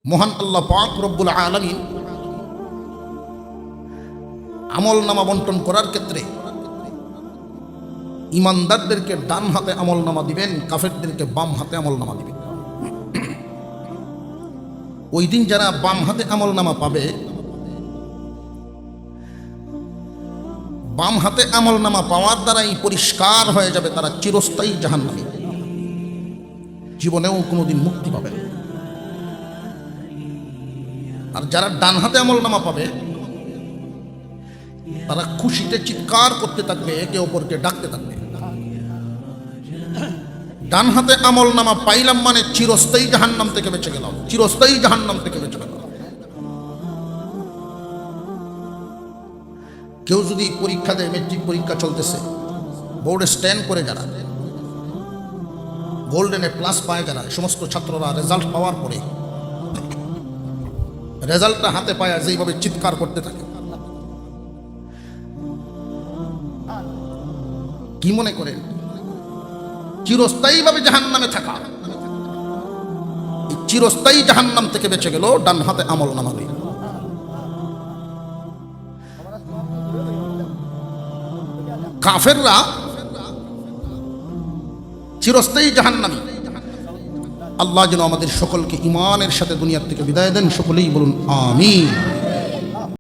মহান আল্লাহ পাক রব্বুল আলামিন আমল নামা বন্টন করার ক্ষেত্রে ইমানদারদেরকে ডান হাতে আমল নামা দিবেন, কাফেরদেরকে বাম হাতে আমল নামা দিবেন। ওই দিন যারা বাম হাতে আমল নামা পাবে, বাম হাতে আমল নামা পাওয়ার দ্বারাই পরিষ্কার হয়ে যাবে তারা চিরস্থায়ী জাহান্নামী, জীবনেও কোনোদিন মুক্তি পাবে। আর যারা ডান হাতে আমল নামা পাবে তারা খুশিতে চিৎকার করতে থাকবে, একে অপরকে ডাকতে থাকবে। ডান হাতে আমল নামা পাইলাম মানে চিরস্থায়ী জাহান্নাম থেকে বেঁচে গেলাম, চিরস্থায়ী জাহান্নাম থেকে বেঁচে গেলাম। কেউ যদি পরীক্ষা দেয়, মেট্রিক পরীক্ষা চলতেছে, বোর্ডে স্ট্যান্ড করে যারা গোল্ডেন এ প্লাস পায়, যারা সমস্ত ছাত্ররা রেজাল্ট পাওয়ার পরে রেজাল্টটা হাতে পায় যেইভাবে চিৎকার করতে থাকে, কি মনে করেন চিরস্থায়ীভাবে জাহান্নামে থাকা? চিরস্থায়ী জাহান্নাম থেকে বেঁচে গেল ডান হাতে আমল নামা দিয়ে। কাফেররা চিরস্থায়ী জাহান্নামী। আল্লাহ যেন আমাদের সকলকে ঈমানের সাথে দুনিয়ার থেকে বিদায় দেন। সকলেই বলুন আমিন।